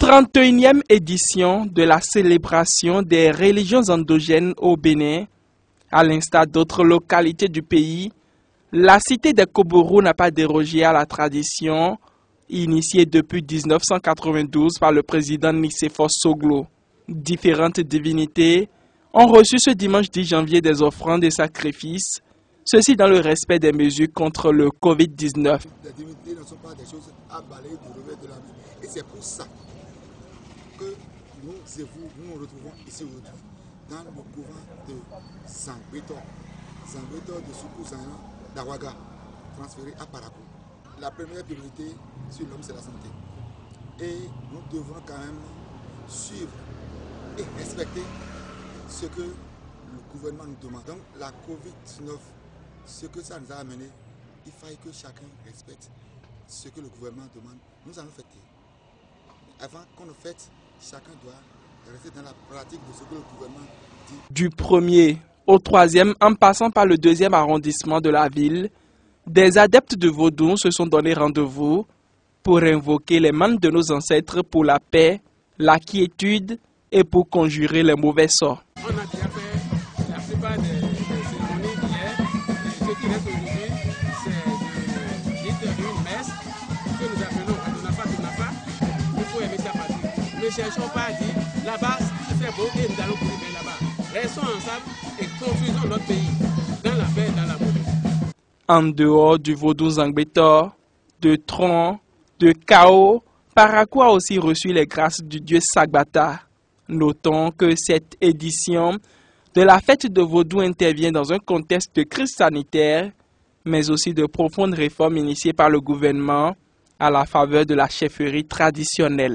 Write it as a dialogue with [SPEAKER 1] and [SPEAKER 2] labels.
[SPEAKER 1] 31e édition de la célébration des religions endogènes au Bénin. À l'instar d'autres localités du pays, la cité des Koborou n'a pas dérogé à la tradition initiée depuis 1992 par le président Nicéphore Soglo. Différentes divinités ont reçu ce dimanche 10 janvier des offrandes et sacrifices, ceci dans le respect des mesures contre le Covid-19.
[SPEAKER 2] Les divinités ne sont pas des choses à balayer du revers de la main. Et c'est pour ça que nous et vous, nous retrouvons ici aujourd'hui dans le couvent de Zangbetor de Soukou-Zana d'Awaga, transféré à Parakou. La première priorité sur l'homme, c'est la santé. Et nous devrons quand même suivre et respecter ce que le gouvernement nous demande. Donc la Covid-19, ce que ça nous a amené, il faille que chacun respecte ce que le gouvernement demande. Nous allons fêter. Avant qu'on le fête, chacun doit rester dans la pratique de ce que le gouvernement dit.
[SPEAKER 1] Du 1er au 3e, en passant par le 2e arrondissement de la ville, des adeptes de Vodou se sont donné rendez-vous pour invoquer les mains de nos ancêtres pour la paix, la quiétude et pour conjurer les mauvais sorts.
[SPEAKER 3] On a déjà fait la plupart des cérémonies d'hier. Ce qui reste aujourd'hui, c'est une messe que nous appelons Adonapa. Il faut aimer sa patrie. Ne cherchons pas à dire là-bas, il fait beau et nous allons courir vers là-bas. Restons ensemble et construisons notre pays dans la paix et dans l'amour.
[SPEAKER 1] En dehors du Vodou Zangbetor, de Tron, de Kao, Parakou a aussi reçu les grâces du dieu Sagbata. Notons que cette édition de la fête de Vodou intervient dans un contexte de crise sanitaire, mais aussi de profondes réformes initiées par le gouvernement à la faveur de la chefferie traditionnelle.